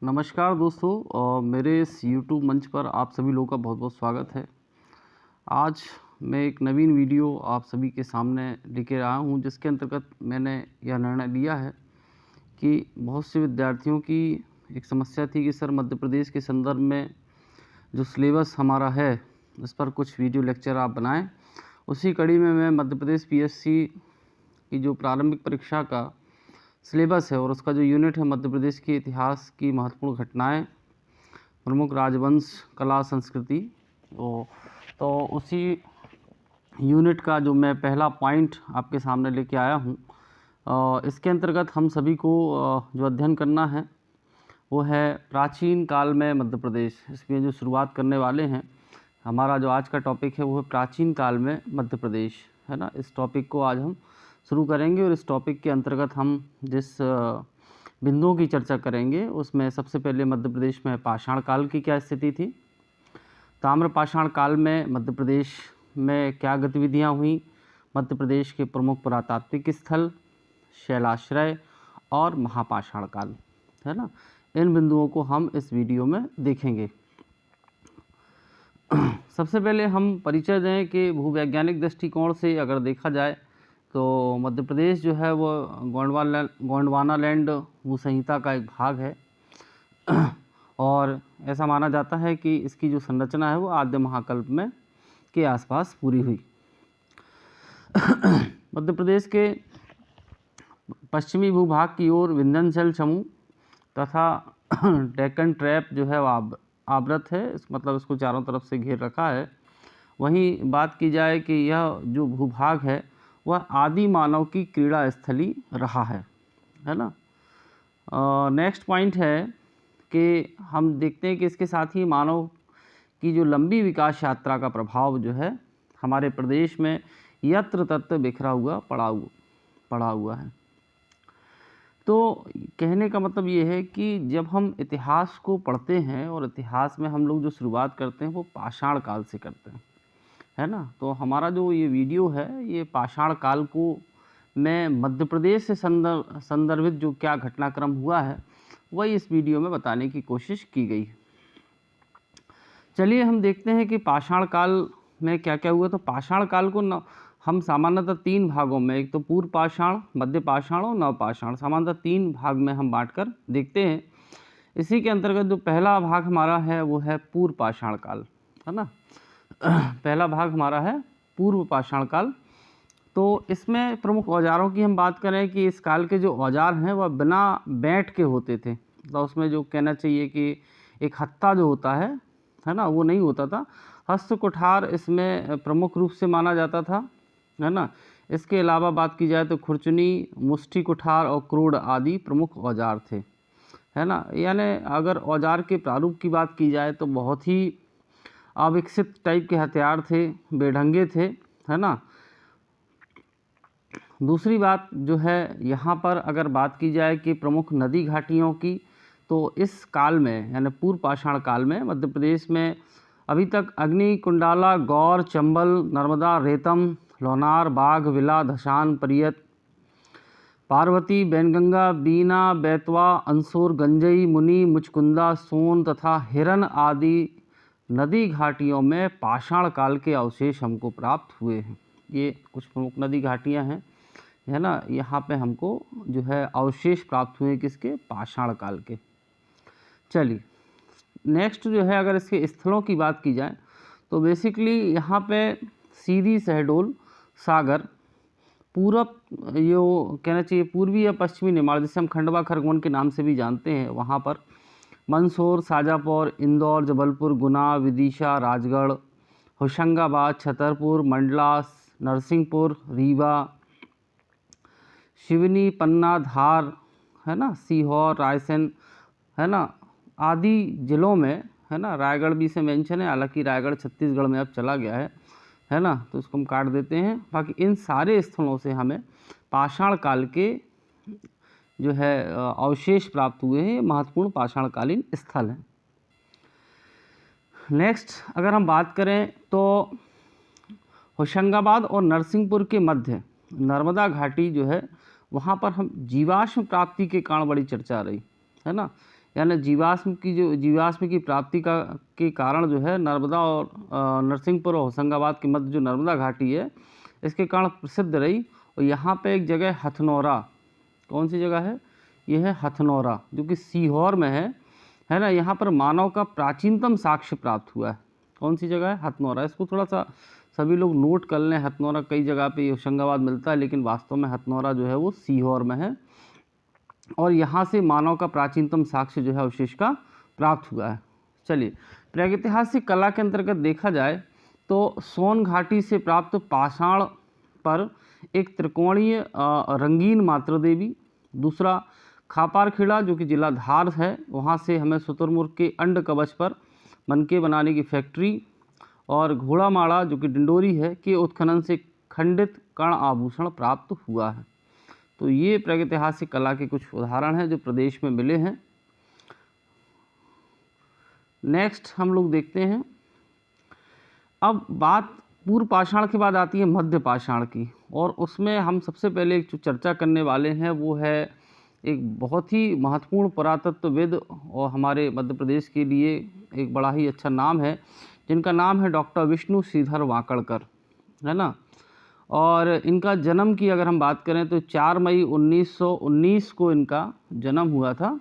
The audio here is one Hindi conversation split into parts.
नमस्कार दोस्तों, मेरे इस यूट्यूब मंच पर आप सभी लोगों का बहुत बहुत स्वागत है। आज मैं एक नवीन वीडियो आप सभी के सामने लेके आया हूँ, जिसके अंतर्गत मैंने यह निर्णय लिया है कि बहुत से विद्यार्थियों की एक समस्या थी कि सर मध्य प्रदेश के संदर्भ में जो सिलेबस हमारा है उस पर कुछ वीडियो लेक्चर आप बनाएं। उसी कड़ी में मैं मध्य प्रदेश पीएससी की जो प्रारंभिक परीक्षा का सिलेबस है और उसका जो यूनिट है मध्य प्रदेश के इतिहास की महत्वपूर्ण घटनाएं, प्रमुख राजवंश, कला, संस्कृति, तो उसी यूनिट का जो मैं पहला पॉइंट आपके सामने लेके आया हूं। इसके अंतर्गत हम सभी को जो अध्ययन करना है वो है प्राचीन काल में मध्य प्रदेश। इसमें जो शुरुआत करने वाले हैं, हमारा जो आज का टॉपिक है वो है प्राचीन काल में मध्य प्रदेश, है ना। इस टॉपिक को आज हम शुरू करेंगे और इस टॉपिक के अंतर्गत हम जिस बिंदुओं की चर्चा करेंगे उसमें सबसे पहले मध्य प्रदेश में पाषाण काल की क्या स्थिति थी, ताम्र पाषाण काल में मध्य प्रदेश में क्या गतिविधियां हुई, मध्य प्रदेश के प्रमुख पुरातात्विक स्थल, शैलाश्रय और महापाषाण काल, है ना। इन बिंदुओं को हम इस वीडियो में देखेंगे। सबसे पहले हम परिचय दें कि भूवैज्ञानिक दृष्टिकोण से अगर देखा जाए तो मध्य प्रदेश जो है वो गोंडवानालैंड भूसंहिता का एक भाग है और ऐसा माना जाता है कि इसकी जो संरचना है वो आद्य महाकल्प में के आसपास पूरी हुई। मध्य प्रदेश के पश्चिमी भूभाग की ओर विंध्याचल समूह तथा डेक्कन ट्रैप जो है वो आवृत है, मतलब इसको चारों तरफ से घेर रखा है। वहीं बात की जाए कि यह जो भूभाग है वह आदि मानव की क्रीड़ा स्थली रहा है ना। नेक्स्ट पॉइंट है कि हम देखते हैं कि इसके साथ ही मानव की जो लंबी विकास यात्रा का प्रभाव जो है हमारे प्रदेश में यत्र तत्र बिखरा हुआ पड़ा हुआ है। तो कहने का मतलब ये है कि जब हम इतिहास को पढ़ते हैं और इतिहास में हम लोग जो शुरुआत करते हैं वो पाषाण काल से करते हैं, है ना। तो हमारा जो ये वीडियो है ये पाषाण काल को में मध्य प्रदेश से संदर्भित जो क्या घटनाक्रम हुआ है वही इस वीडियो में बताने की कोशिश की गई है। चलिए हम देखते हैं कि पाषाण काल में क्या क्या हुआ। तो पाषाण काल को हम सामान्यतः तीन भागों में, एक तो पूर्व पाषाण, मध्य पाषाण और नव पाषाण, सामान्यतः तीन भाग में हम बांटकर देखते हैं। इसी के अंतर्गत जो पहला भाग हमारा है वो है पूर्व पाषाण काल, है ना। पहला भाग हमारा है पूर्व पाषाण काल। तो इसमें प्रमुख औजारों की हम बात करें कि इस काल के जो औजार हैं वह बिना बैठ के होते थे। तो उसमें जो कहना चाहिए कि एक हत्था जो होता है ना, वो नहीं होता था। हस्त कुठार इसमें प्रमुख रूप से माना जाता था, है ना। इसके अलावा बात की जाए तो खुरचनी, मुष्टि कुठार और क्रोड आदि प्रमुख औजार थे, है ना। यानी अगर औजार के प्रारूप की बात की जाए तो बहुत ही अविकसित टाइप के हथियार थे, बेढंगे थे, है ना। दूसरी बात जो है यहाँ पर अगर बात की जाए कि प्रमुख नदी घाटियों की, तो इस काल में यानी पूर्व पाषाण काल में मध्य प्रदेश में अभी तक अग्नि, कुंडाला, गौर, चंबल, नर्मदा, रेतम, लोनार, बाघ, विला, धशान, परियत, पार्वती, बैनगंगा, बीना, बैतवा, अंसुर, गंजई, मुनि, मुचकुंदा, सोन तथा हिरन आदि नदी घाटियों में पाषाण काल के अवशेष हमको प्राप्त हुए हैं। ये कुछ प्रमुख नदी घाटियाँ हैं, है ना। यहाँ पे हमको जो है अवशेष प्राप्त हुए किसके, पाषाण काल के। चलिए नेक्स्ट जो है अगर इसके स्थलों की बात की जाए तो बेसिकली यहाँ पे सीधी, शहडोल, सागर, पूरब यो कहना चाहिए पूर्वी या पश्चिमी निमाड़, जिसे हम खंडवा खरगोन के नाम से भी जानते हैं, वहाँ पर मंदसौर, शाजापुर, इंदौर, जबलपुर, गुना, विदिशा, राजगढ़, होशंगाबाद, छतरपुर, मंडला, नरसिंहपुर, रीवा, शिवनी, पन्ना, धार, है ना, सीहोर, रायसेन, है ना, आदि जिलों में, है ना। रायगढ़ भी से मेंशन है, हालांकि रायगढ़ छत्तीसगढ़ में अब चला गया है ना, तो इसको हम काट देते हैं। बाकी इन सारे स्थलों से हमें पाषाण काल के जो है अवशेष प्राप्त हुए हैं। ये महत्वपूर्ण पाषाणकालीन स्थल हैं। नेक्स्ट अगर हम बात करें तो होशंगाबाद और नरसिंहपुर के मध्य नर्मदा घाटी जो है वहाँ पर हम जीवाश्म प्राप्ति के कारण बड़ी चर्चा रही, है ना। यानी जीवाश्म की प्राप्ति के कारण जो है नर्मदा और नरसिंहपुर और होशंगाबाद के मध्य जो नर्मदा घाटी है इसके कारण प्रसिद्ध रही। और यहाँ पे एक जगह हथनौरा, कौन सी जगह है, ये है हथनौरा, जो कि सीहोर में है ना। यहाँ पर मानव का प्राचीनतम साक्ष्य प्राप्त हुआ है। कौन सी जगह है, हथनौरा। इसको थोड़ा सा सभी लोग नोट कर लें। हथनौरा कई जगह पे होशंगाबाद मिलता है, लेकिन वास्तव में हथनौरा जो है वो सीहोर में है। और यहाँ से मानव का प्राचीनतम साक्ष्य जो है अवशेष का प्राप्त हुआ है। चलिए, प्रागैतिहासिक कला के अंतर्गत देखा जाए तो सोन घाटी से प्राप्त पाषाण पर एक त्रिकोणीय रंगीन मातृ देवी, दूसरा खापारखेड़ा जो कि जिला धार है, वहाँ से हमें शुतुरमुर्ग के अंड कवच पर मनके बनाने की फैक्ट्री, और घोड़ामाड़ा जो कि डिंडोरी है के उत्खनन से खंडित कर्ण आभूषण प्राप्त हुआ है। तो ये प्रागैतिहासिक कला के कुछ उदाहरण हैं जो प्रदेश में मिले हैं। नेक्स्ट हम लोग देखते हैं, अब बात पूर्व पाषाण के बाद आती है मध्य पाषाण की, और उसमें हम सबसे पहले जो चर्चा करने वाले हैं वो है एक बहुत ही महत्वपूर्ण पुरातत्वविद और हमारे मध्य प्रदेश के लिए एक बड़ा ही अच्छा नाम है, जिनका नाम है डॉक्टर विष्णु श्रीधर वाकड़कर, है ना। और इनका जन्म की अगर हम बात करें तो 4 मई 1919 को इनका जन्म हुआ था,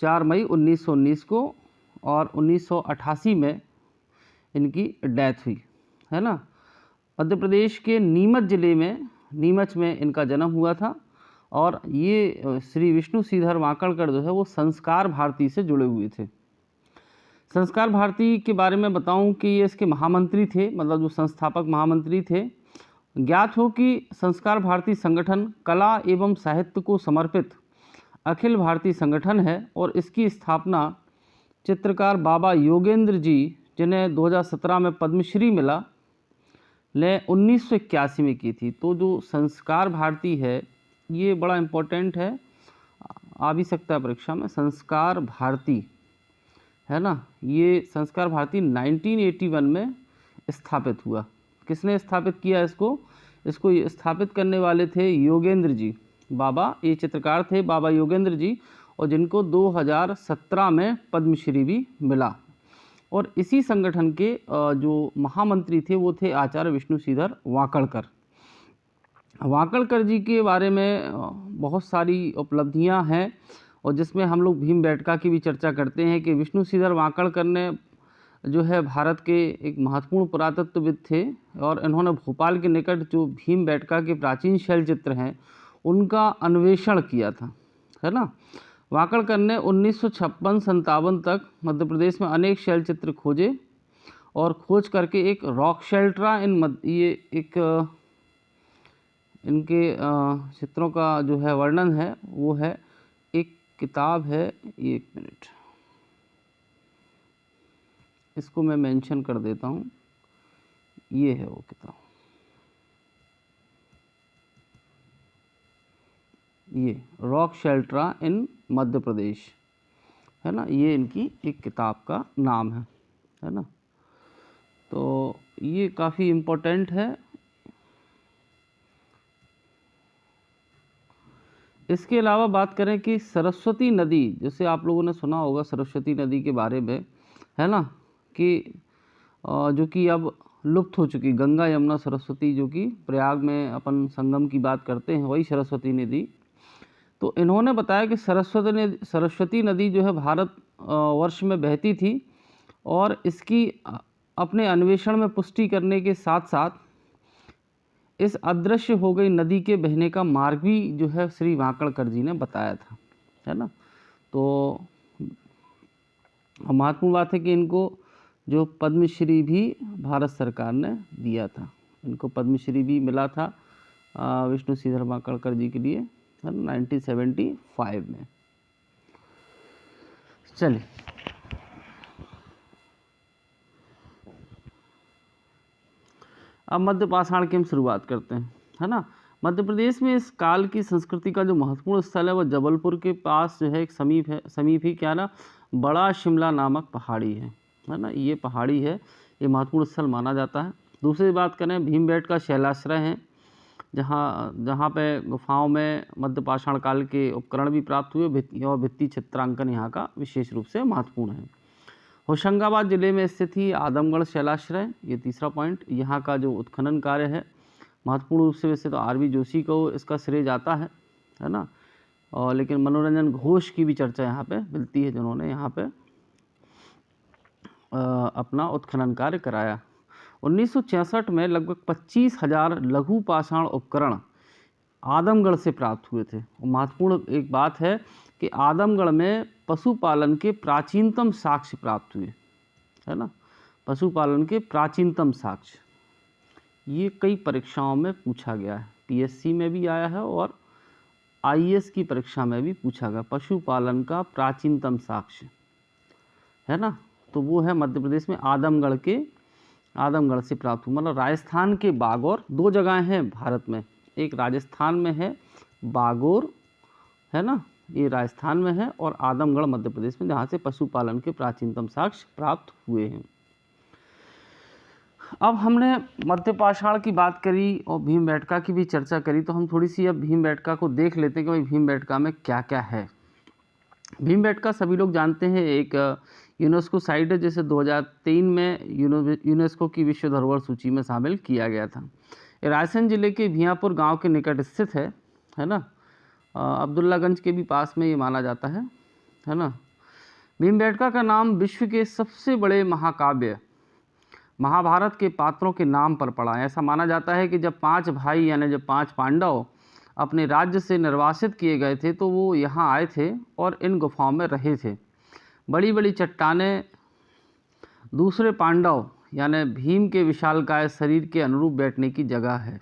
4 मई 1919 को, और 1988 में इनकी डेथ हुई, है ना। मध्य प्रदेश के नीमच में इनका जन्म हुआ था। और ये श्री विष्णु श्रीधर वाकड़कर जो है वो संस्कार भारती से जुड़े हुए थे। संस्कार भारती के बारे में बताऊं कि ये इसके महामंत्री थे, मतलब जो संस्थापक महामंत्री थे। ज्ञात हो कि संस्कार भारती संगठन कला एवं साहित्य को समर्पित अखिल भारतीय संगठन है, और इसकी स्थापना चित्रकार बाबा योगेंद्र जी, जिन्हें 2017 में पद्मश्री मिला, ने 1981 में की थी। तो जो संस्कार भारती है ये बड़ा इम्पोर्टेंट है, आ भी सकता है परीक्षा में, संस्कार भारती, है ना। ये संस्कार भारती 1981 में स्थापित हुआ। किसने स्थापित किया इसको स्थापित करने वाले थे योगेंद्र जी, बाबा, ये चित्रकार थे बाबा योगेंद्र जी, और जिनको 2017 में पद्मश्री भी मिला। और इसी संगठन के जो महामंत्री थे वो थे आचार्य विष्णु श्रीधर वाकड़कर। वाकड़कर जी के बारे में बहुत सारी उपलब्धियां हैं, और जिसमें हम लोग भीमबेटका की भी चर्चा करते हैं कि विष्णु श्रीधर वाकड़कर ने जो है भारत के एक महत्वपूर्ण पुरातत्वविद थे, और इन्होंने भोपाल के निकट जो भीमबेटका के प्राचीन शैल चित्र हैं उनका अन्वेषण किया था, है ना। वाकड़कर ने 1956-57 तक मध्य प्रदेश में अनेक शैल चित्र खोजे, और खोज करके एक रॉक शेल्ट्रा ये एक इनके चित्रों का जो है वर्णन है वो है, एक किताब है, एक मिनट इसको मैं मेंशन कर देता हूँ, ये है वो किताब, ये रॉक शेल्ट्रा इन मध्य प्रदेश, है ना। ये इनकी एक किताब का नाम है ना। तो ये काफ़ी इम्पोर्टेंट है। इसके अलावा बात करें कि सरस्वती नदी, जैसे आप लोगों ने सुना होगा सरस्वती नदी के बारे में, है ना, कि जो कि अब लुप्त हो चुकी, गंगा यमुना सरस्वती, जो कि प्रयाग में अपन संगम की बात करते हैं वही सरस्वती नदी। तो इन्होंने बताया कि सरस्वती नदी जो है भारत वर्ष में बहती थी, और इसकी अपने अन्वेषण में पुष्टि करने के साथ साथ इस अदृश्य हो गई नदी के बहने का मार्ग भी जो है श्री वाकड़कर जी ने बताया था, है ना। तो महत्वपूर्ण बात है कि इनको जो पद्मश्री भी भारत सरकार ने दिया था, इनको पद्मश्री भी मिला था विष्णु श्रीधर वाकड़कर जी के लिए, है ना, 1975 में। चलिए, अब मध्य पाषाण की हम शुरुआत करते हैं, है ना। मध्य प्रदेश में इस काल की संस्कृति का जो महत्वपूर्ण स्थल है वो जबलपुर के पास जो है एक समीप ही क्या ना, बड़ा शिमला नामक पहाड़ी है ना। ये पहाड़ी है, ये महत्वपूर्ण स्थल माना जाता है। दूसरी बात करें, भीमबेटका शैलाश्रय हैं, जहाँ जहाँ पे गुफाओं में मध्य पाषाण काल के उपकरण भी प्राप्त हुए और भित्ति चित्रांकन यहाँ का विशेष रूप से महत्वपूर्ण है। होशंगाबाद जिले में स्थित ही आदमगढ़ शैलाश्रय, ये तीसरा पॉइंट, यहाँ का जो उत्खनन कार्य है महत्वपूर्ण रूप से वैसे तो आरवी जोशी को इसका श्रेय जाता है ना, और लेकिन मनोरंजन घोष की भी चर्चा यहाँ पे मिलती है, जिन्होंने यहाँ पे अपना उत्खनन कार्य कराया। 1966 में लगभग 25,000 लघु पाषाण उपकरण आदमगढ़ से प्राप्त हुए थे। और महत्वपूर्ण एक बात है कि आदमगढ़ में पशुपालन के प्राचीनतम साक्ष्य प्राप्त हुए, है ना, पशुपालन के प्राचीनतम साक्ष्य। ये कई परीक्षाओं में पूछा गया है, पीएससी में भी आया है और आईएएस की परीक्षा में भी पूछा गया, पशुपालन का प्राचीनतम साक्ष्य, है ना। तो वो है मध्य प्रदेश में आदमगढ़ से प्राप्त हुआ। मतलब राजस्थान के बागौर, दो जगह हैं भारत में, एक राजस्थान में है बागौर, है ना, ये राजस्थान में है, और आदमगढ़ मध्य प्रदेश में, जहाँ से पशुपालन के प्राचीनतम साक्ष्य प्राप्त हुए हैं। अब हमने मध्य पाषाण की बात करी और भीमबेटका की भी चर्चा करी, तो हम थोड़ी सी अब भीमबेटका को देख लेते हैं कि भाई भीमबेटका में क्या क्या है। भीमबेटका सभी लोग जानते हैं एक यूनेस्को साइट है, जिसे 2003 में यूनेस्को की विश्व धरोहर सूची में शामिल किया गया था। ये रायसेन जिले के भियापुर गांव के निकट स्थित है ना, अब्दुल्लागंज के भी पास में ये माना जाता है ना। भीमबेटका का नाम विश्व के सबसे बड़े महाकाव्य महाभारत के पात्रों के नाम पर पड़ा है। ऐसा माना जाता है कि जब 5 भाई यानी जब 5 पांडव अपने राज्य से निर्वासित किए गए थे, तो वो यहाँ आए थे और इन गुफाओं में रहे थे। बड़ी बड़ी चट्टानें दूसरे पांडव यानी भीम के विशालकाय शरीर के अनुरूप बैठने की जगह है,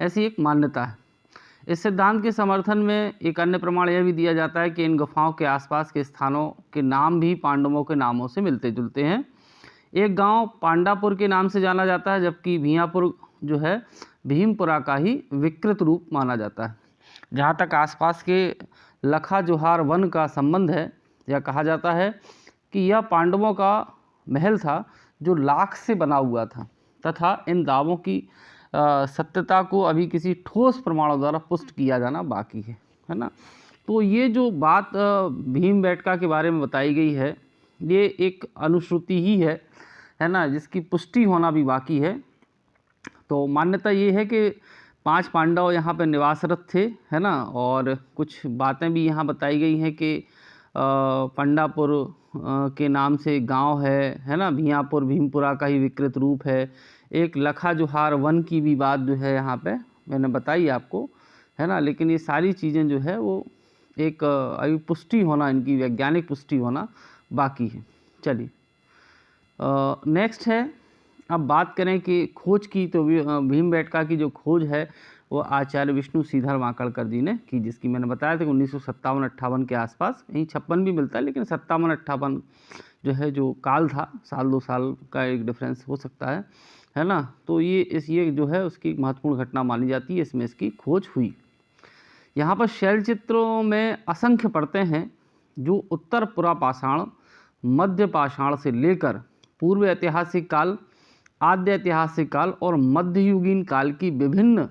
ऐसी एक मान्यता है। इस सिद्धांत के समर्थन में एक अन्य प्रमाण यह भी दिया जाता है कि इन गुफाओं के आसपास के स्थानों के नाम भी पांडवों के नामों से मिलते जुलते हैं। एक गांव पांडापुर के नाम से जाना जाता है, जबकि भियापुर जो है भीमपुरा का ही विकृत रूप माना जाता है। जहाँ तक आसपास के लखा जोहार वन का संबंध है, यह कहा जाता है कि यह पांडवों का महल था जो लाख से बना हुआ था, तथा इन दावों की सत्यता को अभी किसी ठोस प्रमाणों द्वारा पुष्ट किया जाना बाकी है ना। तो ये जो बात भीमबेटका के बारे में बताई गई है, ये एक अनुश्रुति ही है ना, जिसकी पुष्टि होना भी बाकी है। तो मान्यता ये है कि 5 पांडव यहाँ पर निवासरत थे, है ना, और कुछ बातें भी यहाँ बताई गई हैं कि पंडापुर के नाम से गांव है ना, भियापुर भीमपुरा का ही विकृत रूप है। एक लखा जोहार वन की भी बात जो है यहाँ पे मैंने बताई आपको, है ना। लेकिन ये सारी चीज़ें जो है वो एक अभी पुष्टि होना, इनकी वैज्ञानिक पुष्टि होना बाकी है। चलिए नेक्स्ट है, अब बात करें कि खोज की, तो भीमबेटका की जो खोज है वो आचार्य विष्णु सीधर वाकड़कर जी ने की, जिसकी मैंने बताया था कि 1957-58 के आसपास, यहीं 56 भी मिलता है, लेकिन 57-58 जो है जो काल था, साल 2 साल का एक डिफरेंस हो सकता है ना। तो ये जो है उसकी महत्वपूर्ण घटना मानी जाती है, इसमें इसकी खोज हुई। यहाँ पर शैल चित्रों में असंख्य परतें हैं जो उत्तर पुरा पाषाण, मध्य पाषाण से लेकर पूर्व ऐतिहासिक काल, आद्य ऐतिहासिक काल और मध्ययुगीन काल की विभिन्न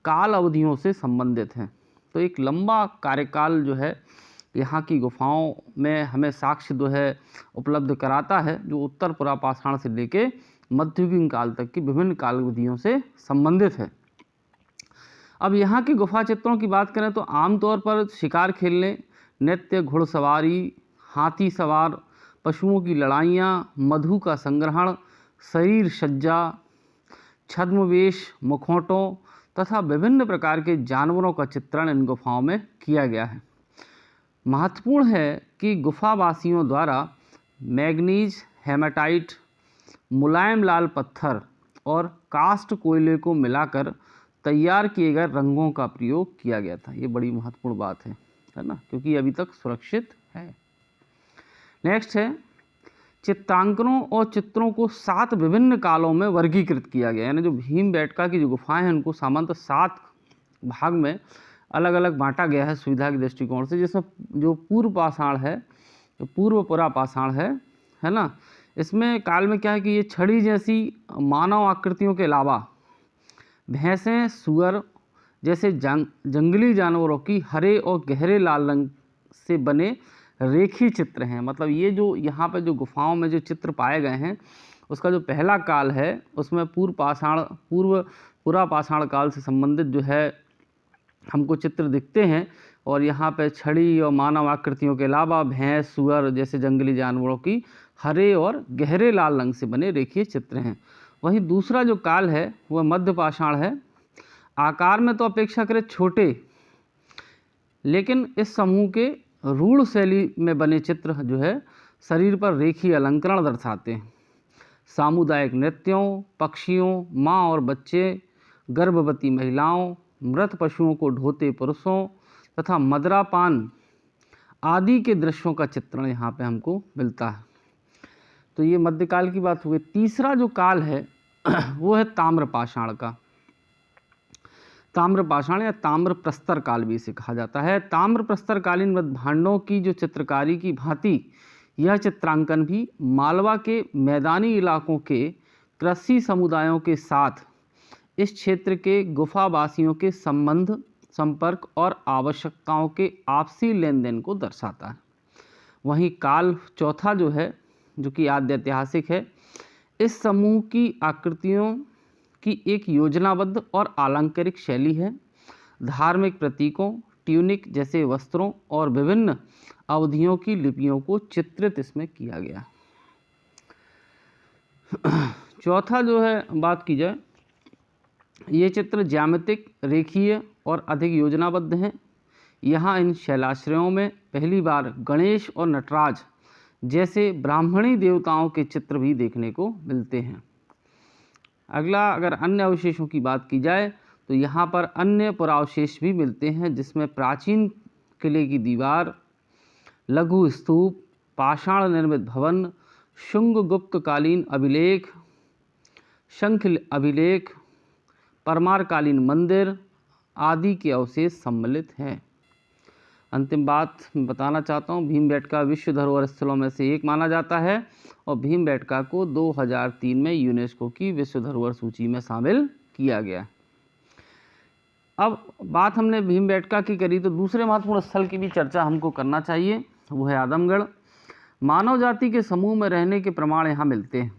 काल अवधियों से संबंधित हैं। तो एक लंबा कार्यकाल जो है यहाँ की गुफाओं में हमें साक्ष्य जो है उपलब्ध कराता है, जो उत्तर पुरा पाषाण से लेके मध्ययुगीन काल तक की विभिन्न काल अवधियों से संबंधित है। अब यहाँ के गुफा चित्रों की बात करें तो आमतौर पर शिकार खेलने, नृत्य, घुड़सवारी, हाथी सवार, पशुओं की लड़ाइयाँ, मधु का संग्रहण, शरीर सज्जा, छद्मवेश, मुखौटों तथा विभिन्न प्रकार के जानवरों का चित्रण इन गुफाओं में किया गया है। महत्वपूर्ण है कि गुफावासियों द्वारा मैग्नीज, हेमाटाइट, मुलायम लाल पत्थर और कास्ट कोयले को मिलाकर तैयार किए गए रंगों का प्रयोग किया गया था। ये बड़ी महत्वपूर्ण बात है ना, क्योंकि अभी तक सुरक्षित है। नेक्स्ट है, चित्रांकनों और चित्रों को 7 विभिन्न कालों में वर्गीकृत किया गया, यानी जो भीमबेटका की जो गुफाएं हैं उनको सामान्यतः 7 भाग में अलग अलग बांटा गया है सुविधा के दृष्टिकोण से, जिसमें जो पूर्व पाषाण है, जो पूर्व पुरा पाषाण है ना, इसमें काल में क्या है कि ये छड़ी जैसी मानव आकृतियों के अलावा भैंसें, सुअर जैसे जंगली जानवरों की हरे और गहरे लाल रंग से बने रेखी चित्र हैं। मतलब ये जो यहाँ पे जो गुफाओं में जो चित्र पाए गए हैं, उसका जो पहला काल है उसमें पुरापाषाण काल से संबंधित जो है हमको चित्र दिखते हैं। और यहाँ पे छड़ी और मानव आकृतियों के अलावा भैंस, सुअर जैसे जंगली जानवरों की हरे और गहरे लाल रंग से बने रेखीय चित्र हैं। वहीं दूसरा जो काल है वह मध्य पाषाण है। आकार में तो अपेक्षाकृत छोटे, लेकिन इस समूह के रूढ़ शैली में बने चित्र जो है शरीर पर रेखीय अलंकरण दर्शाते हैं। सामुदायिक नृत्यों, पक्षियों, माँ और बच्चे, गर्भवती महिलाओं, मृत पशुओं को ढोते पुरुषों तथा मदरापान आदि के दृश्यों का चित्रण यहाँ पे हमको मिलता है। तो ये मध्यकाल की बात हुई। तीसरा जो काल है वो है ताम्रपाषाण का। ताम्रपाषाण या ताम्र प्रस्तर काल भी इसे कहा जाता है। ताम्र प्रस्तरकालीन मृद्भांडों की जो चित्रकारी की भांति यह चित्रांकन भी मालवा के मैदानी इलाकों के कृषि समुदायों के साथ इस क्षेत्र के गुफावासियों के संबंध, संपर्क और आवश्यकताओं के आपसी लेन देन को दर्शाता है। वहीं काल चौथा जो है, जो कि आद्य ऐतिहासिक है, इस समूह की आकृतियों की एक योजनाबद्ध और अलंकारिक शैली है। धार्मिक प्रतीकों, ट्यूनिक जैसे वस्त्रों और विभिन्न अवधियों की लिपियों को चित्रित इसमें किया गया। चौथा जो है बात की जाए, ये चित्र ज्यामितिक, रेखीय और अधिक योजनाबद्ध हैं। यहाँ इन शैलाश्रयों में पहली बार गणेश और नटराज जैसे ब्राह्मणी देवताओं के चित्र भी देखने को मिलते हैं। अगला, अगर अन्य अवशेषों की बात की जाए तो यहाँ पर अन्य पुरावशेष भी मिलते हैं, जिसमें प्राचीन किले की दीवार, लघु स्तूप, पाषाण निर्मित भवन, शुंग गुप्तकालीन अभिलेख, शंख अभिलेख, परमारकालीन मंदिर आदि के अवशेष सम्मिलित हैं। अंतिम बात मैं बताना चाहता हूँ, भीमबेटका विश्व धरोहर स्थलों में से एक माना जाता है और भीमबेटका को 2003 में यूनेस्को की विश्व धरोहर सूची में शामिल किया गया। अब बात हमने भीमबेटका की करी तो दूसरे महत्वपूर्ण स्थल की भी चर्चा हमको करना चाहिए, वो है आदमगढ़। मानव जाति के समूह में रहने के प्रमाण यहाँ मिलते हैं।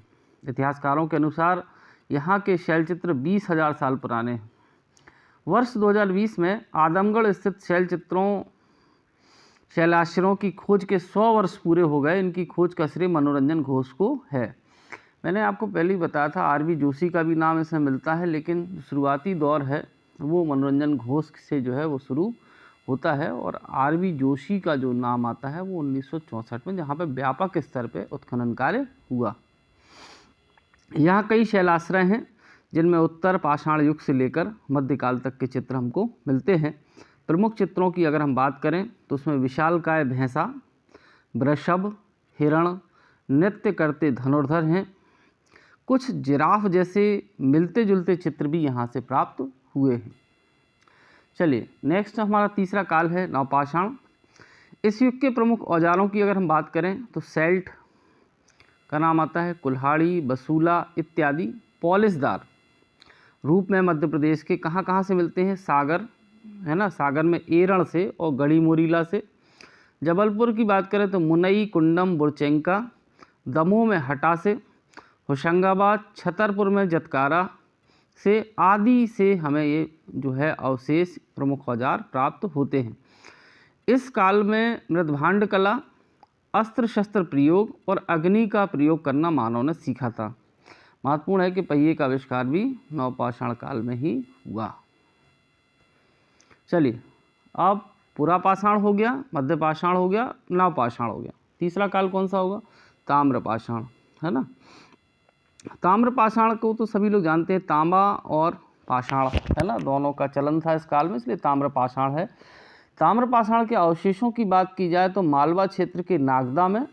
इतिहासकारों के अनुसार यहाँ के शैलचित्र 20,000 साल पुराने हैं। वर्ष 2020 में आदमगढ़ स्थित शैलाश्रयों की खोज के 100 वर्ष पूरे हो गए। इनकी खोज का श्रेय मनोरंजन घोष को है। मैंने आपको पहले ही बताया था, आर.बी. जोशी का भी नाम इसमें मिलता है, लेकिन शुरुआती दौर है वो मनोरंजन घोष से जो है वो शुरू होता है और आर.बी. जोशी का जो नाम आता है वो 1964 में, जहाँ पे व्यापक स्तर पे उत्खनन कार्य हुआ। यहाँ कई शैलाश्रय हैं जिनमें उत्तर पाषाण युग से लेकर मध्यकाल तक के चित्र हमको मिलते हैं। प्रमुख चित्रों की अगर हम बात करें तो उसमें विशालकाय भैंसा, वृषभ, हिरण, नृत्य करते धनुर्धर हैं। कुछ जिराफ जैसे मिलते जुलते चित्र भी यहाँ से प्राप्त हुए हैं। चलिए, नेक्स्ट हमारा तीसरा काल है नवपाषाण। इस युग के प्रमुख औजारों की अगर हम बात करें तो सैल्ट का नाम आता है, कुल्हाड़ी, बसूला इत्यादि पॉलिशदार रूप में मध्य प्रदेश के कहाँ से मिलते हैं? सागर है ना, सागर में एरण से और गढ़ी मोरीला से। जबलपुर की बात करें तो मुनई, कुंडम, बुरचेंका, दमोह में हटा से, होशंगाबाद, छतरपुर में जतकारा से आदि से हमें ये जो है अवशेष प्रमुख औजार प्राप्त होते हैं। इस काल में मृद्भांड कला, अस्त्र शस्त्र प्रयोग और अग्नि का प्रयोग करना मानव ने सीखा था। महत्वपूर्ण है कि पहिए का आविष्कार भी नवपाषाण काल में ही हुआ। चलिए, अब पुरापाषाण हो गया, मध्यपाषाण हो गया, नवपाषाण हो गया। तीसरा काल कौन सा होगा? ताम्रपाषाण, है ना। ताम्रपाषाण को तो सभी लोग जानते हैं, तांबा और पाषाण है ना, दोनों का चलन था इस काल में, इसलिए ताम्रपाषाण है। ताम्रपाषाण के अवशेषों की बात की जाए तो मालवा क्षेत्र के नागदा में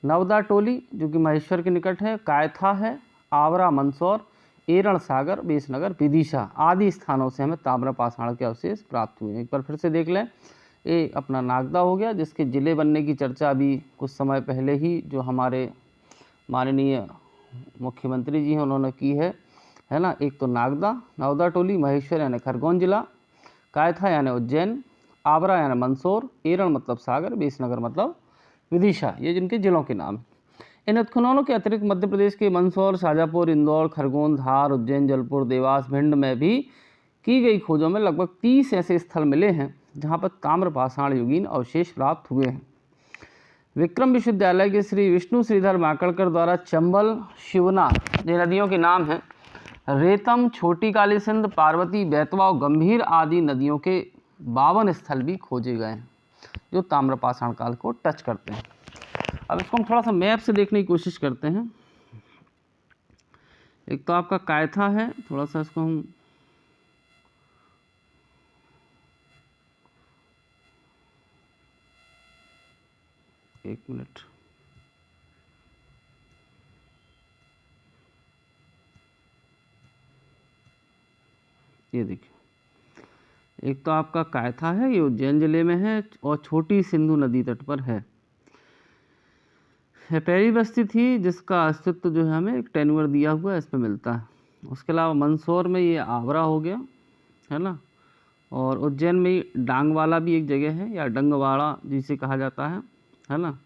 नवदा टोली जो कि महेश्वर के निकट है, कायथा है, आवरा मंदसौर, एरण सागर, बेसनगर, विदिशा आदि स्थानों से हमें ताम्रपाषाण के अवशेष प्राप्त हुए हैं। एक बार फिर से देख लें, ये अपना नागदा हो गया, जिसके जिले बनने की चर्चा अभी कुछ समय पहले ही जो हमारे माननीय मुख्यमंत्री जी हैं उन्होंने की है। है ना। एक तो नागदा, नवदा टोली, महेश्वर यानी खरगोन जिला, कायथा यानी उज्जैन, आबरा यानी मंदसौर, एरण मतलब सागर, बेसनगर मतलब विदिशा, ये जिनके जिलों के नाम हैं। इन उत्खननों के अतिरिक्त मध्य प्रदेश के मंदसौर, शाजापुर, इंदौर, खरगोन, धार, उज्जैन, जलपुर, देवास, भिंड में भी की गई खोजों में लगभग 30 ऐसे स्थल मिले हैं जहां पर ताम्र पाषाण युगीन अवशेष प्राप्त हुए हैं। विक्रम विश्वविद्यालय के श्री विष्णु श्रीधर माकड़कर द्वारा चंबल, शिवनाथ, ये नदियों के नाम हैं, रेतम, छोटी काली सिंध, पार्वती, बेतवा और गंभीर आदि नदियों के 52 स्थल भी खोजे गए हैं जो ताम्रपाषाण काल को टच करते हैं। अब इसको हम थोड़ा सा मैप से देखने की कोशिश करते हैं। एक तो आपका कायथा है, थोड़ा सा इसको हम एक मिनट, ये देखिए, एक तो आपका कायथा है, ये उज्जैन जिले में है और छोटी सिंधु नदी तट पर है। पहली बस्ती थी जिसका अस्तित्व जो है हमें एक टेन्यूर दिया हुआ है, इसमें मिलता है। उसके अलावा मंदसौर में ये आबरा हो गया, है ना, और उज्जैन में डांगवाला भी एक जगह है या डंगवाड़ा जिसे कहा जाता है ना।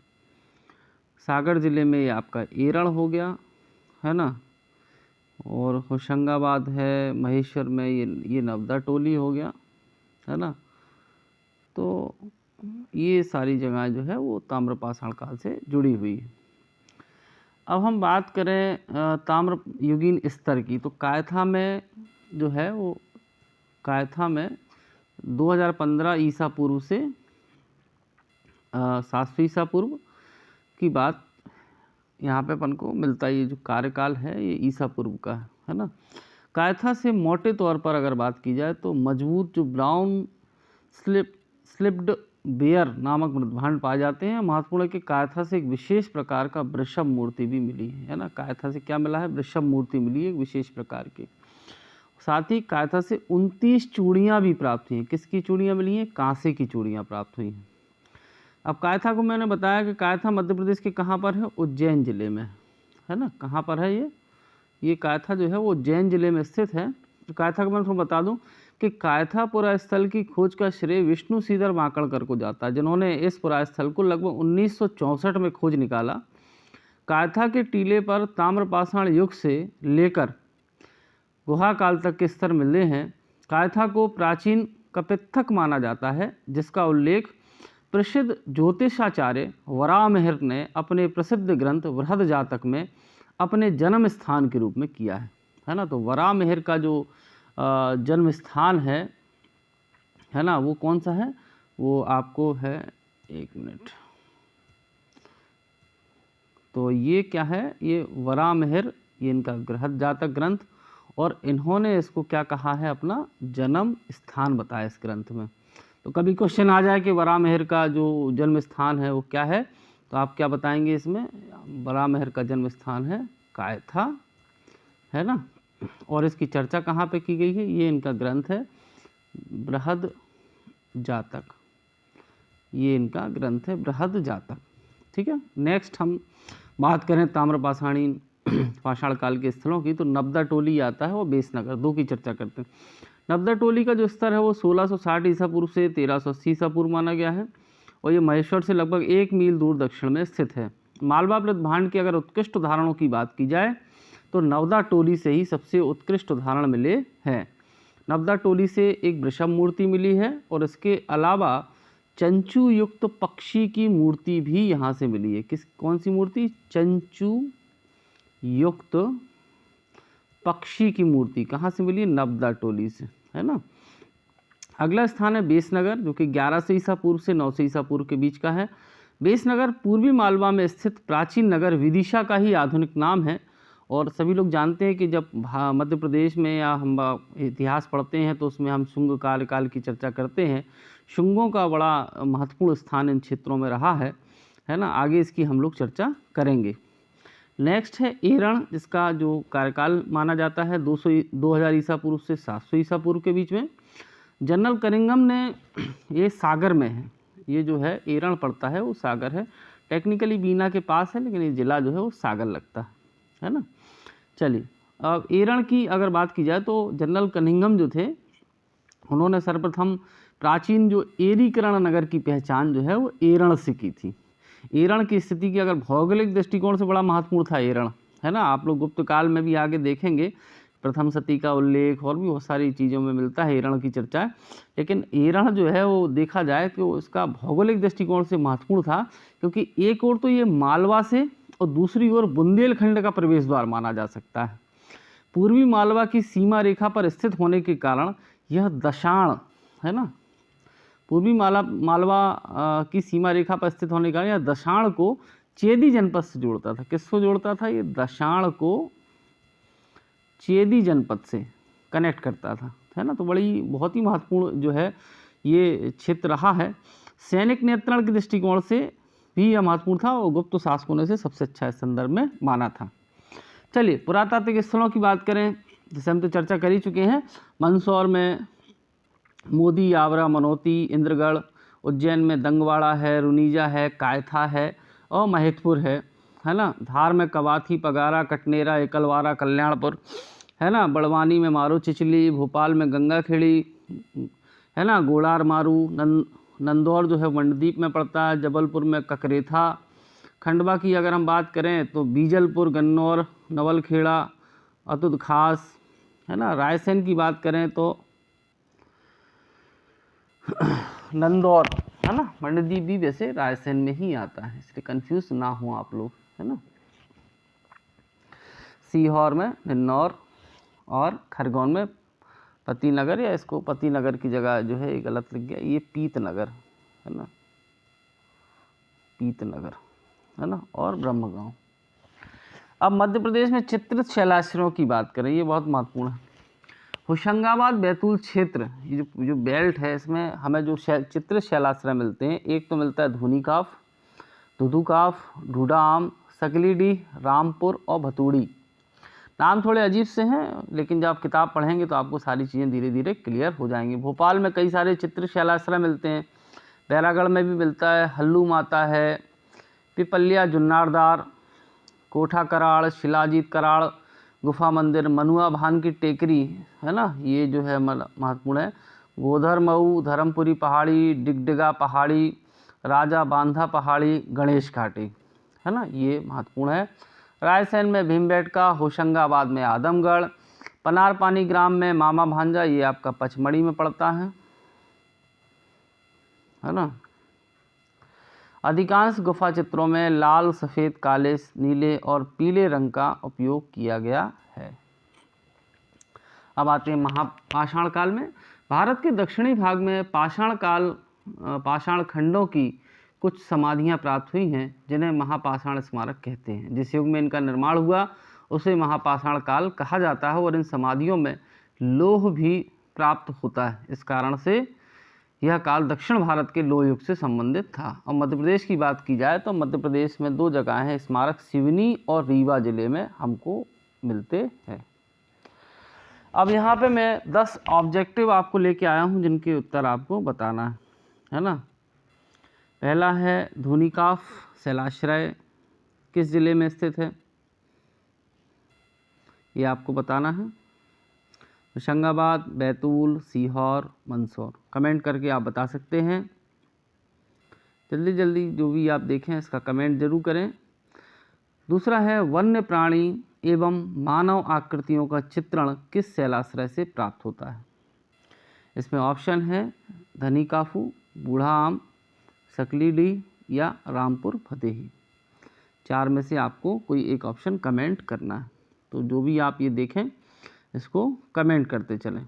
सागर जिले में ये आपका एरण हो गया, है ना, और होशंगाबाद है, महेश्वर में ये नवदा टोली हो गया, है ना। तो ये सारी जगह जो है वो ताम्रपाषाण काल से जुड़ी हुई है। अब हम बात करें ताम्र युगीन स्तर की, तो कायथा में जो है वो कायथा में 2015 ईसा पूर्व से 700 ईसा पूर्व की बात यहाँ पे अपन को मिलता है। ये जो कार्यकाल है ये ईसा पूर्व का है ना। कायथा से मोटे तौर पर अगर बात की जाए तो मजबूत जो ब्राउन स्लिप्ड बेयर नामक मृदभांड पाए जाते हैं। महत्वपूर्ण है कि कायथा से एक विशेष प्रकार का वृषभ मूर्ति भी मिली है ना। कायथा से क्या मिला है? वृषभ मूर्ति मिली है एक विशेष प्रकार की। साथ ही कायथा से 29 चूड़ियाँ भी प्राप्त हुई हैं। किसकी चूड़ियाँ मिली हैं? कांसे की चूड़ियाँ प्राप्त हुई हैं। अब कायथा को मैंने बताया कि कायथा मध्य प्रदेश के कहाँ पर है? उज्जैन जिले में, है ना। कहाँ पर है ये कायथा जो है वो उज्जैन जिले में स्थित है। तो कायथा को मैं थोड़ा बता दूं कि कायथा पुरास्थल की खोज का श्रेय विष्णु श्रीधर माकड़कर को जाता है, जिन्होंने इस पुरास्थल को लगभग 1964 में खोज निकाला। कायथा के टीले पर ताम्रपाषाण युग से लेकर गुहा काल तक के स्तर मिले हैं। कायथा को प्राचीन कपित्थक माना जाता है, जिसका उल्लेख प्रसिद्ध ज्योतिषाचार्य वराहमिहिर ने अपने प्रसिद्ध ग्रंथ बृहद जातक में अपने जन्म स्थान के रूप में किया है ना। तो वराहमिहिर का जो जन्म स्थान है ना, वो कौन सा है? वो आपको है, एक मिनट, तो ये क्या है? ये वराहमिहिर, ये इनका बृहद जातक ग्रंथ, और इन्होंने इसको क्या कहा है? अपना जन्म स्थान बताया इस ग्रंथ में। तो कभी क्वेश्चन आ जाए कि वराहमिहिर का जो जन्म स्थान है वो क्या है, तो आप क्या बताएंगे इसमें? वराहमिहिर का जन्म स्थान है कायथा, है ना। और इसकी चर्चा कहाँ पे की गई है? ये इनका ग्रंथ है बृहद जातक, ये इनका ग्रंथ है बृहद जातक। ठीक है। नेक्स्ट हम बात करें ताम्रपाषाणी पाषाण काल के स्थलों की, तो नवदा टोली आता है और बेसनगर, दो की चर्चा करते हैं। नवदा टोली का जो स्तर है वो 1660 ईसा पूर्व से 1380 ईसा पूर्व माना गया है, और ये महेश्वर से लगभग 1 मील दूर दक्षिण में स्थित है। मालवा मृदभांड के अगर उत्कृष्ट उदाहरणों की बात की जाए तो नवदा टोली से ही सबसे उत्कृष्ट उदाहरण मिले हैं। नवदा टोली से एक वृषभ मूर्ति मिली है, और इसके अलावा चंचू युक्त पक्षी की मूर्ति भी यहाँ से मिली है। कौन सी मूर्ति? चंचू युक्त पक्षी की मूर्ति कहाँ से मिली है? नवदा टोली से, है ना। अगला स्थान है बेसनगर, जो कि 1100 ईसा पूर्व से 900 ईसा पूर्व के बीच का है। बेसनगर पूर्वी मालवा में स्थित प्राचीन नगर विदिशा का ही आधुनिक नाम है। और सभी लोग जानते हैं कि जब मध्य प्रदेश में या हम इतिहास पढ़ते हैं तो उसमें हम शुंग काल की चर्चा करते हैं। शुंगों का बड़ा महत्वपूर्ण स्थान इन क्षेत्रों में रहा है ना। आगे इसकी हम लोग चर्चा करेंगे। नेक्स्ट है एरण, जिसका जो कार्यकाल माना जाता है 2000 ईसा पूर्व से 700 ईसा पूर्व के बीच में। जनरल कनिंघम ने, ये सागर में है, ये जो है एरण पड़ता है वो सागर है। टेक्निकली बीना के पास है, लेकिन ये जिला जो है वो सागर लगता है ना। चलिए अब एरण की अगर बात की जाए तो जनरल कनिंघम जो थे उन्होंने सर्वप्रथम प्राचीन जो एरीकरण नगर की पहचान जो है वो एरण से की थी। एरण की स्थिति की अगर भौगोलिक दृष्टिकोण से बड़ा महत्वपूर्ण था एरण, है ना। आप लोग गुप्त काल में भी आगे देखेंगे, प्रथम सती का उल्लेख और भी बहुत सारी चीज़ों में मिलता है एरण की चर्चा। लेकिन एरण जो है वो देखा जाए तो उसका भौगोलिक दृष्टिकोण से महत्वपूर्ण था, क्योंकि एक ओर तो ये मालवा से और दूसरी ओर बुंदेलखंड का प्रवेश द्वार माना जा सकता है। पूर्वी मालवा की सीमा रेखा पर स्थित होने के कारण यह दशाण, है ना, पूर्वी मालवा की सीमा रेखा पर स्थित होने के कारण यह दशाण को चेदी जनपद से जोड़ता था। किसको जोड़ता था? ये दशाण को चेदी जनपद से कनेक्ट करता था, है ना। तो बड़ी बहुत ही महत्वपूर्ण जो है ये क्षेत्र रहा है। सैनिक नियंत्रण के दृष्टिकोण से भी यह महत्वपूर्ण था और गुप्त शासकों ने इसे सबसे अच्छा इस संदर्भ में माना था। चलिए पुरातात्विक स्थलों की बात करें, जैसे हम तो चर्चा कर ही चुके हैं। मंदसौर में मोदी, आवरा, मनोती, इंद्रगढ़, उज्जैन में दंगवाड़ा है, रुनीजा है, कायथा है और महेतपुर है ना। धार में कवाथी, पगारा, कटनेरा, एकलवारा, कल्याणपुर, है ना। बड़वानी में मारू चिचली, भोपाल में गंगा खेड़ी, है ना, गोड़ार मारू, नंदौर जो है मंडदीप में पड़ता है, जबलपुर में ककरेथा। खंडवा की अगर हम बात करें तो बीजलपुर, गन्नौर, नवलखेड़ा, अतुद खास, है ना। रायसेन की बात करें तो नंदौर, है ना। मंडदीप भी वैसे रायसेन में ही आता है, इसलिए कंफ्यूज ना हो आप लोग, है ना। सीहोर में निन्नौर और खरगोन में पतिनगर, या इसको पतिनगर की जगह जो है ये गलत लिख गया, ये पीतनगर, है ना, पीतनगर, है ना, और ब्रह्मगांव। अब मध्य प्रदेश में चित्रित शैलाश्रयों की बात करें, ये बहुत महत्वपूर्ण है। होशंगाबाद बैतूल क्षेत्र, ये जो बेल्ट है, इसमें हमें जो चित्रित शैलाश्रय मिलते हैं, एक तो मिलता है धूनिकाफ, दुदुकाफ, ढूडाम, सकलीडी, रामपुर और भतूड़ी। नाम थोड़े अजीब से हैं, लेकिन जब आप किताब पढ़ेंगे तो आपको सारी चीज़ें धीरे धीरे क्लियर हो जाएंगी। भोपाल में कई सारे चित्रित शैलाश्रय मिलते हैं, बैरागढ़ में भी मिलता है, हल्लू माता है, पिपलिया जुन्नारदार, कोठा कराड़, शिलाजीत कराड़ गुफा मंदिर, मनुआ भान की टेकरी, है ना, ये जो है महत्वपूर्ण है। गोधर मऊ, धर्मपुरी पहाड़ी, डिगडिगा पहाड़ी, राजा बांधा पहाड़ी, गणेश घाटी, है ना, ये महत्वपूर्ण है। रायसेन में भीमबेटका, होशंगाबाद में आदमगढ़, पनारपानी ग्राम में मामा भांजा, ये आपका पचमढ़ी में पड़ता है ना। अधिकांश गुफा चित्रों में लाल, सफ़ेद, काले, नीले और पीले रंग का उपयोग किया गया है। अब आते हैं महापाषाण काल में। भारत के दक्षिणी भाग में पाषाण खंडों की कुछ समाधियां प्राप्त हुई हैं, जिन्हें महापाषाण स्मारक कहते हैं। जिस युग में इनका निर्माण हुआ उसे महापाषाण काल कहा जाता है, और इन समाधियों में लोह भी प्राप्त होता है। इस कारण से यह काल दक्षिण भारत के लोह युग से संबंधित था। और मध्य प्रदेश की बात की जाए तो मध्य प्रदेश में 2 जगह हैं स्मारक, सिवनी और रीवा जिले में हमको मिलते हैं। अब यहाँ पे मैं 10 ऑब्जेक्टिव आपको लेके आया हूँ, जिनके उत्तर आपको बताना है ना। पहला है धूनिकाफ शैलाश्रय किस जिले में स्थित है, ये आपको बताना है। होशंगाबाद, बैतूल, सीहोर, मंदसौर, कमेंट करके आप बता सकते हैं। जल्दी जल्दी जो भी आप देखें इसका कमेंट जरूर करें। दूसरा है वन्य प्राणी एवं मानव आकृतियों का चित्रण किस शैलाश्रय से प्राप्त होता है। इसमें ऑप्शन है धनिकाफू, बूढ़ा आम, सकलीडी या रामपुर फतेही। 4 में से आपको कोई एक ऑप्शन कमेंट करना है। तो जो भी आप ये देखें इसको कमेंट करते चलें।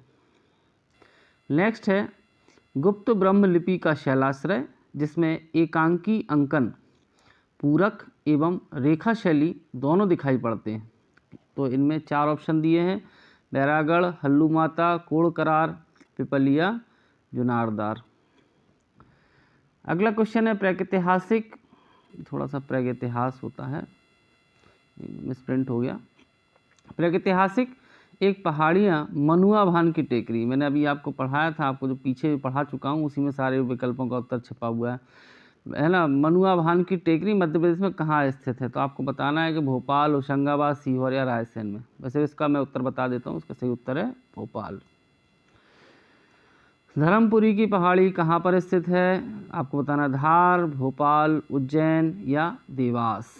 नेक्स्ट है गुप्त ब्रह्म लिपि का शैलाश्रय, जिसमें एकांकी अंकन, पूरक एवं रेखा शैली दोनों दिखाई पड़ते हैं। तो इनमें 4 ऑप्शन दिए हैं, बैरागढ़, हल्लू माता, कोड़ करार, पिपलिया जुनारदार। अगला क्वेश्चन है प्रागैतिहासिक, थोड़ा सा प्रागैतिहास होता है, मिसप्रिंट हो गया। प्रागैतिहासिक एक पहाड़ियाँ मनुआ भान की टेकरी, मैंने अभी आपको पढ़ाया था, आपको जो पीछे पढ़ा चुका हूँ उसी में सारे विकल्पों का उत्तर छिपा हुआ है। है ना। मनुआ भान की टेकरी मध्य प्रदेश में कहाँ स्थित है? तो आपको बताना है कि भोपाल, होशंगाबाद, सीहोर या रायसेन में। वैसे इसका मैं उत्तर बता देता हूँ, इसका सही उत्तर है भोपाल। धर्मपुरी की पहाड़ी कहाँ पर स्थित है? आपको बताना धार, भोपाल, उज्जैन या देवास।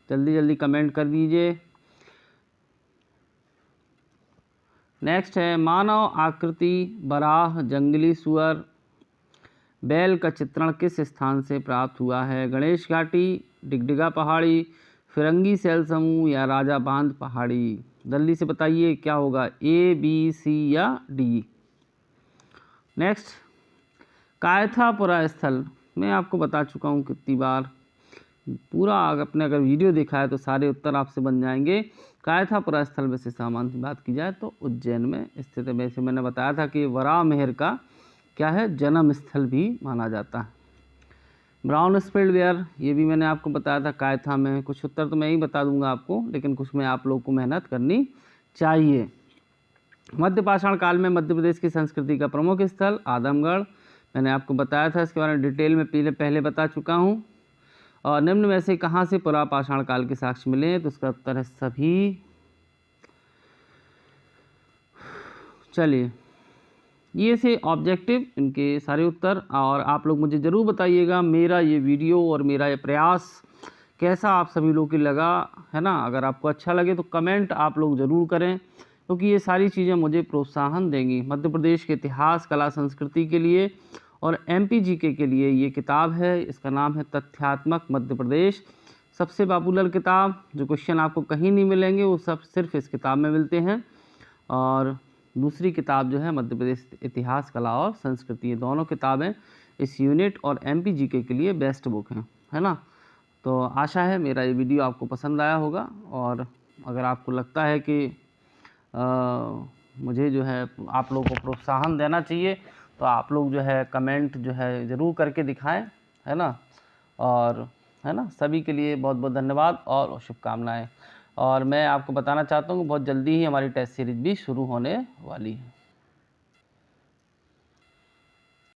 जल्दी जल्दी कमेंट कर दीजिए। नेक्स्ट है मानव आकृति, बराह, जंगली सुअर, बैल का चित्रण किस स्थान से प्राप्त हुआ है? गणेश घाटी, डिगडिगा पहाड़ी, फिरंगी सैल समूह या राजा बांध पहाड़ी। जल्दी से बताइए क्या होगा, ए, बी, सी या डी। नेक्स्ट, कायथापुरा स्थल, मैं आपको बता चुका हूँ कितनी बार, पूरा आपने अगर वीडियो देखा है तो सारे उत्तर आपसे बन जाएंगे। कायथापुरा स्थल में से सामान्य की बात की जाए तो उज्जैन में स्थित है। वैसे मैंने बताया था कि वराह मेहर का क्या है, जन्म स्थल भी माना जाता है। ब्राउन स्प्रेड वेयर, ये भी मैंने आपको बताया था कायथा में। कुछ उत्तर तो मैं ही बता दूंगा आपको, लेकिन कुछ में आप लोग को मेहनत करनी चाहिए। मध्य पाषाण काल में मध्य प्रदेश की संस्कृति का प्रमुख स्थल आदमगढ़, मैंने आपको बताया था, इसके बारे में डिटेल में पहले बता चुका हूँ। और निम्न में से कहाँ से पुरा पाषाण काल के साक्ष्य मिले हैं? तो इसका उत्तर है सभी। चलिए, ये से ऑब्जेक्टिव इनके सारे उत्तर। और आप लोग मुझे ज़रूर बताइएगा मेरा ये वीडियो और मेरा ये प्रयास कैसा आप सभी लोगों को लगा, है ना। अगर आपको अच्छा लगे तो कमेंट आप लोग ज़रूर करें, क्योंकि ये सारी चीज़ें मुझे प्रोत्साहन देंगी मध्य प्रदेश के इतिहास, कला, संस्कृति के लिए और MPGK के लिए। ये किताब है, इसका नाम है तथ्यात्मक मध्य प्रदेश। सबसे पॉपुलर किताब, जो क्वेश्चन आपको कहीं नहीं मिलेंगे वो सब सिर्फ इस किताब में मिलते हैं। और दूसरी किताब जो है मध्य प्रदेश इतिहास, कला और संस्कृति, ये दोनों किताबें इस यूनिट और MPGK के लिए बेस्ट बुक हैं, है ना। तो आशा है मेरा ये वीडियो आपको पसंद आया होगा। और अगर आपको लगता है कि मुझे जो है आप लोगों को प्रोत्साहन देना चाहिए, तो आप लोग जो है कमेंट जो है ज़रूर करके दिखाएं, है ना। और है ना, सभी के लिए बहुत बहुत धन्यवाद और शुभकामनाएं। और मैं आपको बताना चाहता हूँ कि बहुत जल्दी ही हमारी टेस्ट सीरीज भी शुरू होने वाली है।